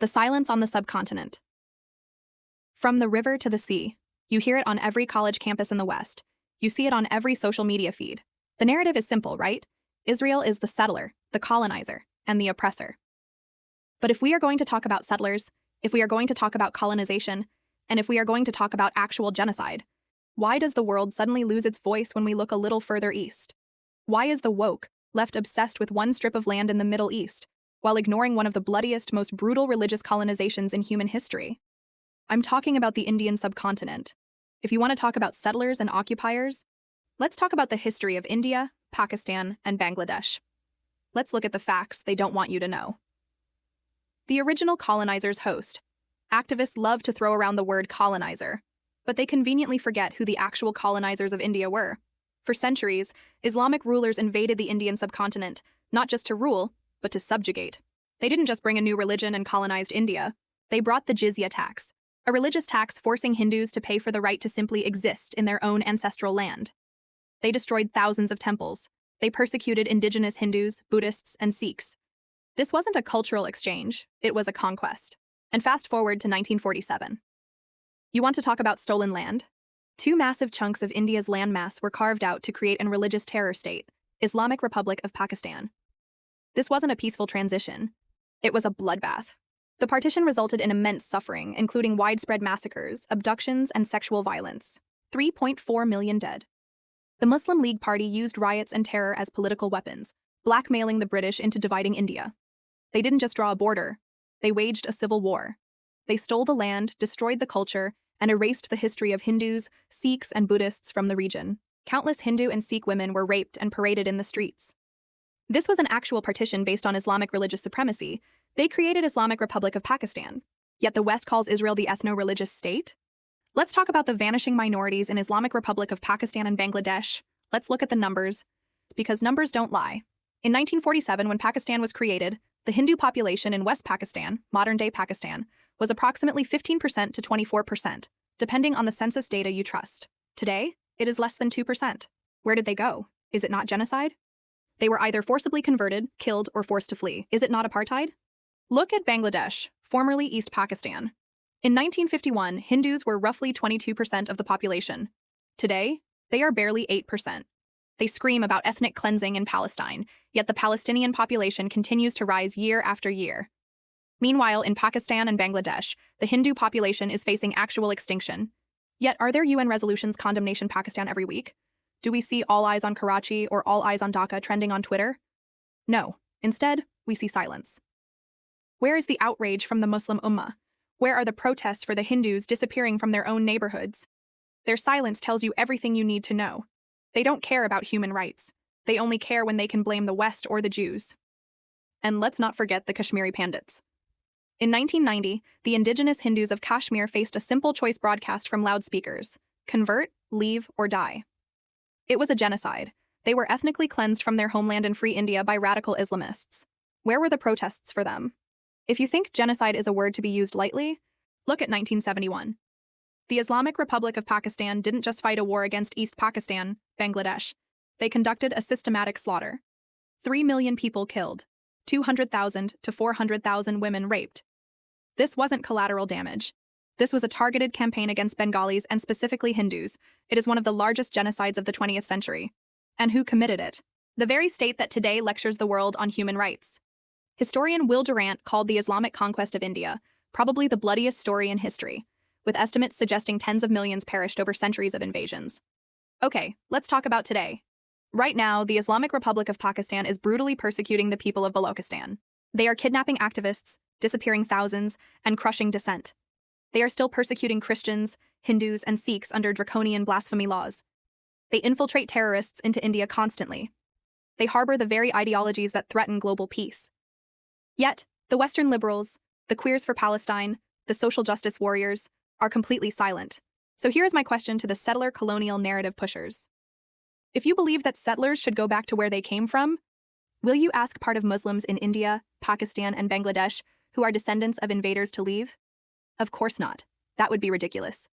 The silence on the subcontinent. From the river to the sea, you hear it on every college campus in the West. You see it on every social media feed. The narrative is simple, right? Israel is the settler, the colonizer, and the oppressor. But if we are going to talk about settlers, if we are going to talk about colonization, and if we are going to talk about actual genocide, why does the world suddenly lose its voice when we look a little further east? Why is the woke left obsessed with one strip of land in the Middle East, while ignoring one of the bloodiest, most brutal religious colonizations in human history? I'm talking about the Indian subcontinent. If you want to talk about settlers and occupiers, let's talk about the history of India, Pakistan, and Bangladesh. Let's look at the facts they don't want you to know. The original colonizers host. Activists love to throw around the word colonizer, but they conveniently forget who the actual colonizers of India were. For centuries, Islamic rulers invaded the Indian subcontinent, not just to rule, but to subjugate. They didn't just bring a new religion and colonized India. They brought the jizya tax, a religious tax forcing Hindus to pay for the right to simply exist in their own ancestral land. They destroyed thousands of temples. They persecuted indigenous Hindus, Buddhists, and Sikhs. This wasn't a cultural exchange, it was a conquest. And fast forward to 1947. You want to talk about stolen land? Two massive chunks of India's landmass were carved out to create a religious terror state, Islamic Republic of Pakistan. This wasn't a peaceful transition. It was a bloodbath. The partition resulted in immense suffering, including widespread massacres, abductions, and sexual violence. 3.4 million dead. The Muslim League Party used riots and terror as political weapons, blackmailing the British into dividing India. They didn't just draw a border, they waged a civil war. They stole the land, destroyed the culture, and erased the history of Hindus, Sikhs, and Buddhists from the region. Countless Hindu and Sikh women were raped and paraded in the streets. This was an actual partition based on Islamic religious supremacy. They created Islamic Republic of Pakistan. Yet the West calls Israel the ethno-religious state? Let's talk about the vanishing minorities in Islamic Republic of Pakistan and Bangladesh. Let's look at the numbers, because numbers don't lie. In 1947, when Pakistan was created, the Hindu population in West Pakistan, modern-day Pakistan, was approximately 15% to 24%, depending on the census data you trust. Today, it is less than 2%. Where did they go? Is it not genocide? They were either forcibly converted, killed, or forced to flee. Is it not apartheid? Look at Bangladesh, formerly East Pakistan. In 1951, Hindus were roughly 22% of the population. Today, they are barely 8%. They scream about ethnic cleansing in Palestine, yet the Palestinian population continues to rise year after year. Meanwhile, in Pakistan and Bangladesh, the Hindu population is facing actual extinction. Yet, are there UN resolutions condemnation Pakistan every week? Do we see all eyes on Karachi or all eyes on Dhaka trending on Twitter? No. Instead, we see silence. Where is the outrage from the Muslim Ummah? Where are the protests for the Hindus disappearing from their own neighborhoods? Their silence tells you everything you need to know. They don't care about human rights. They only care when they can blame the West or the Jews. And let's not forget the Kashmiri Pandits. In 1990, the indigenous Hindus of Kashmir faced a simple choice broadcast from loudspeakers: convert, leave, or die. It was a genocide. They were ethnically cleansed from their homeland in Free India by radical Islamists. Where were the protests for them? If you think genocide is a word to be used lightly, look at 1971. The Islamic Republic of Pakistan didn't just fight a war against East Pakistan, Bangladesh. They conducted a systematic slaughter. 3 million people killed, 200,000 to 400,000 women raped. This wasn't collateral damage. This was a targeted campaign against Bengalis and specifically Hindus. It is one of the largest genocides of the 20th century. And who committed it? The very state that today lectures the world on human rights. Historian Will Durant called the Islamic conquest of India probably the bloodiest story in history, with estimates suggesting tens of millions perished over centuries of invasions. Okay, let's talk about today. Right now, the Islamic Republic of Pakistan is brutally persecuting the people of Balochistan. They are kidnapping activists, disappearing thousands, and crushing dissent. They are still persecuting Christians, Hindus, and Sikhs under draconian blasphemy laws. They infiltrate terrorists into India constantly. They harbor the very ideologies that threaten global peace. Yet, the Western liberals, the queers for Palestine, the social justice warriors, are completely silent. So here is my question to the settler-colonial narrative pushers. If you believe that settlers should go back to where they came from, will you ask part of Muslims in India, Pakistan, and Bangladesh who are descendants of invaders to leave? Of course not. That would be ridiculous.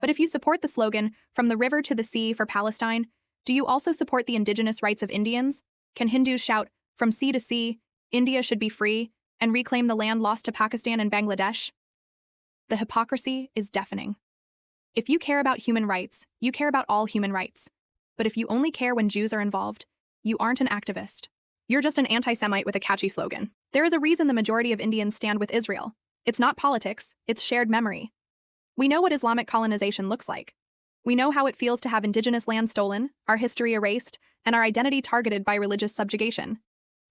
But if you support the slogan, "From the river to the sea for Palestine," do you also support the indigenous rights of Indians? Can Hindus shout, "From sea to sea, India should be free," and reclaim the land lost to Pakistan and Bangladesh? The hypocrisy is deafening. If you care about human rights, you care about all human rights. But if you only care when Jews are involved, you aren't an activist. You're just an anti-Semite with a catchy slogan. There is a reason the majority of Indians stand with Israel. It's not politics, it's shared memory. We know what Islamic colonization looks like. We know how it feels to have indigenous land stolen, our history erased, and our identity targeted by religious subjugation.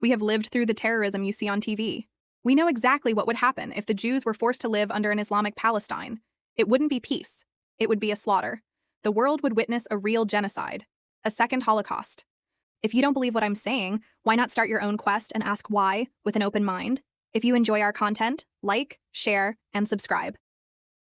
We have lived through the terrorism you see on TV. We know exactly what would happen if the Jews were forced to live under an Islamic Palestine. It wouldn't be peace. It would be a slaughter. The world would witness a real genocide, a second Holocaust. If you don't believe what I'm saying, why not start your own quest and ask why with an open mind? If you enjoy our content, like, share, and subscribe.